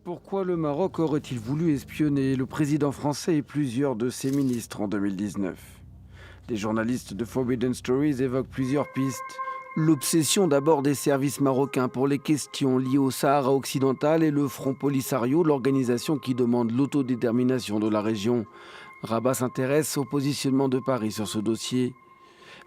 Pourquoi le Maroc aurait-il voulu espionner le président français et plusieurs de ses ministres en 2019? Des journalistes de Forbidden Stories évoquent plusieurs pistes. L'obsession d'abord des services marocains pour les questions liées au Sahara occidental et le Front Polisario, l'organisation qui demande l'autodétermination de la région. Rabat s'intéresse au positionnement de Paris sur ce dossier,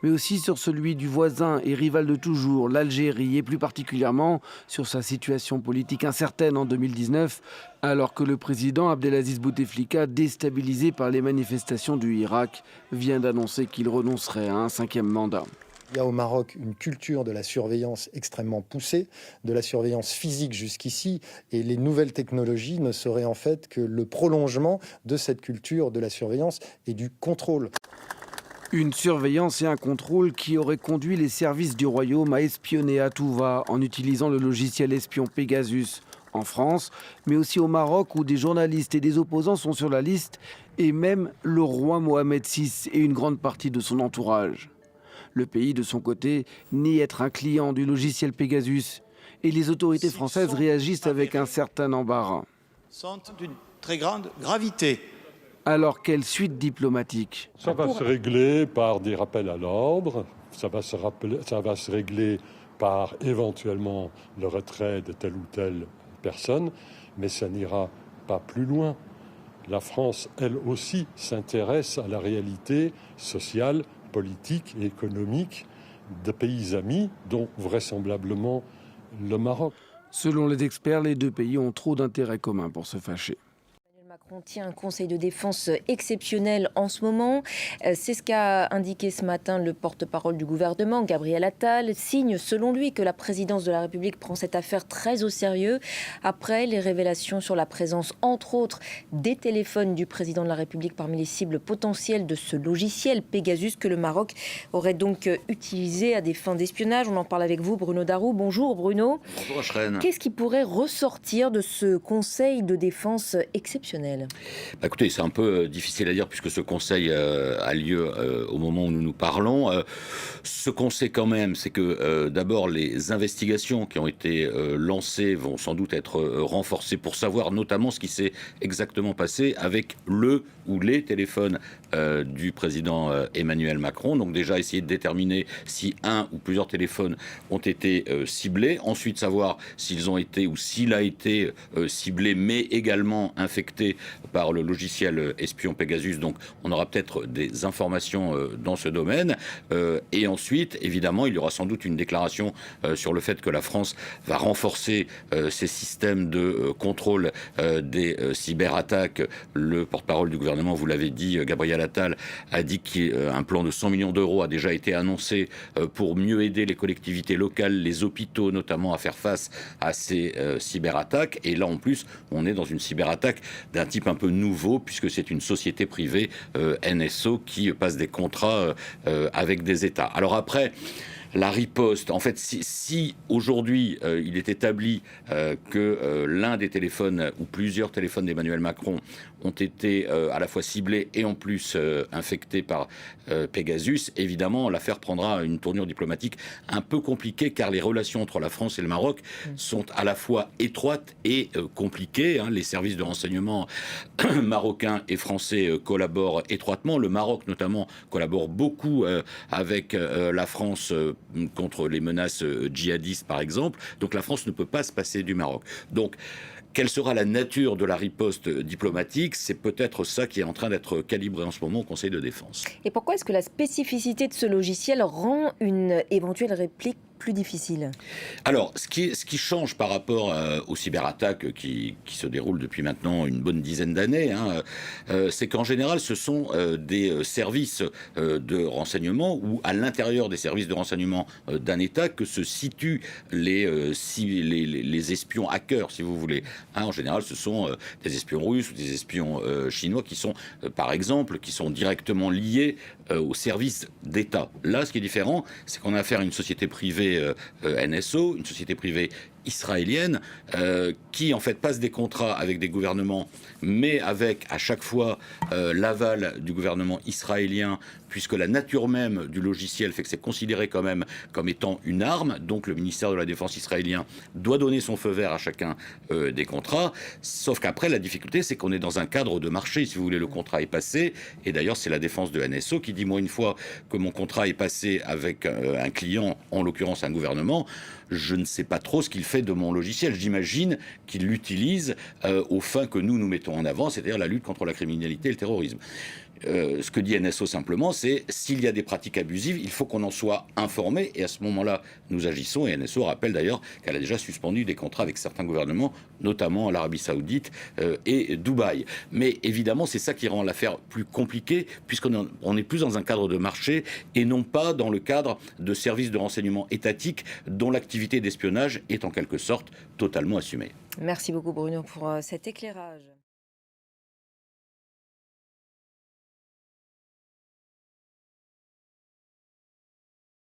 mais aussi sur celui du voisin et rival de toujours, l'Algérie, et plus particulièrement sur sa situation politique incertaine en 2019, alors que le président Abdelaziz Bouteflika, déstabilisé par les manifestations du Irak, vient d'annoncer qu'il renoncerait à un 5e mandat. Il y a au Maroc une culture de la surveillance extrêmement poussée, de la surveillance physique jusqu'ici, et les nouvelles technologies ne seraient en fait que le prolongement de cette culture de la surveillance et du contrôle. Une surveillance et un contrôle qui auraient conduit les services du royaume à espionner à tout va en utilisant le logiciel espion Pegasus en France, mais aussi au Maroc où des journalistes et des opposants sont sur la liste, et même le roi Mohamed VI et une grande partie de son entourage. Le pays, de son côté, nie être un client du logiciel Pegasus, et les autorités françaises réagissent avec un certain embarras. Sont d'une très grande gravité. Alors, quelle suite diplomatique? Ça va se régler par des rappels à l'ordre, ça va se régler par éventuellement le retrait de telle ou telle personne, mais ça n'ira pas plus loin. La France, elle aussi, s'intéresse à la réalité sociale, politique et économique de pays amis, dont vraisemblablement le Maroc. Selon les experts, les deux pays ont trop d'intérêts communs pour se fâcher. Macron tient un conseil de défense exceptionnel en ce moment. C'est ce qu'a indiqué ce matin le porte-parole du gouvernement, Gabriel Attal. Signe, selon lui, que la présidence de la République prend cette affaire très au sérieux. Après les révélations sur la présence, entre autres, des téléphones du président de la République parmi les cibles potentielles de ce logiciel Pegasus que le Maroc aurait donc utilisé à des fins d'espionnage. On en parle avec vous, Bruno Darou. Bonjour, Bruno. Bonjour, Ashrène. Qu'est-ce qui pourrait ressortir de ce conseil de défense exceptionnel ? Écoutez, c'est un peu difficile à dire puisque ce conseil a lieu au moment où nous nous parlons. Ce qu'on sait quand même, c'est que d'abord les investigations qui ont été lancées vont sans doute être renforcées pour savoir notamment ce qui s'est exactement passé avec le ou les téléphones du président Emmanuel Macron. Donc déjà essayer de déterminer si un ou plusieurs téléphones ont été ciblés. Ensuite savoir s'ils ont été ou s'il a été ciblé mais également infecté par le logiciel espion Pegasus. Donc on aura peut-être des informations dans ce domaine. Et ensuite, évidemment, il y aura sans doute une déclaration sur le fait que la France va renforcer ses systèmes de contrôle des cyberattaques. Le porte-parole du gouvernement, vous l'avez dit, Gabriel Attal, a dit qu'un plan de 100 millions d'euros a déjà été annoncé pour mieux aider les collectivités locales, les hôpitaux notamment, à faire face à ces cyberattaques. Et là, en plus, on est dans une cyberattaque d'un type un peu nouveau, puisque c'est une société privée, NSO, qui passe des contrats avec des États. Alors après, la riposte, en fait, si aujourd'hui il est établi que l'un des téléphones ou plusieurs téléphones d'Emmanuel Macron ont été à la fois ciblés et en plus infectés par Pegasus, évidemment l'affaire prendra une tournure diplomatique un peu compliquée, car les relations entre la France et le Maroc sont à la fois étroites et compliquées. Les services de renseignement marocains et français collaborent étroitement. Le Maroc notamment collabore beaucoup avec la France contre les menaces djihadistes par exemple. Donc la France ne peut pas se passer du Maroc. Donc quelle sera la nature de la riposte diplomatique? C'est peut-être ça qui est en train d'être calibré en ce moment au Conseil de défense. Et pourquoi est-ce que la spécificité de ce logiciel rend une éventuelle réplique plus difficile? Alors, ce qui change par rapport aux cyberattaques qui se déroulent depuis maintenant une bonne dizaine d'années, c'est qu'en général, ce sont des services de renseignement ou à l'intérieur des services de renseignement d'un État que se situent les espions hackers, si vous voulez. En général, ce sont des espions russes ou des espions chinois qui sont, par exemple, qui sont directement liés aux services d'État. Là, ce qui est différent, c'est qu'on a affaire à une société privée NSO, une société privée israélienne, qui en fait passe des contrats avec des gouvernements, mais avec à chaque fois l'aval du gouvernement israélien puisque la nature même du logiciel fait que c'est considéré quand même comme étant une arme. Donc le ministère de la Défense israélien doit donner son feu vert à chacun des contrats. Sauf qu'après, la difficulté, c'est qu'on est dans un cadre de marché. Si vous voulez, le contrat est passé. Et d'ailleurs, c'est la défense de NSO qui dit, moi, une fois que mon contrat est passé avec un client, en l'occurrence un gouvernement, je ne sais pas trop ce qu'il fait de mon logiciel. J'imagine qu'il l'utilise aux fins que nous mettons en avant, c'est-à-dire la lutte contre la criminalité et le terrorisme. Ce que dit NSO simplement, c'est s'il y a des pratiques abusives, il faut qu'on en soit informé, et à ce moment-là, nous agissons. Et NSO rappelle d'ailleurs qu'elle a déjà suspendu des contrats avec certains gouvernements, notamment l'Arabie Saoudite et Dubaï. Mais évidemment, c'est ça qui rend l'affaire plus compliquée, puisqu'on est plus dans un cadre de marché et non pas dans le cadre de services de renseignement étatiques dont l'activité d'espionnage est en quelque sorte totalement assumée. Merci beaucoup Bruno pour cet éclairage.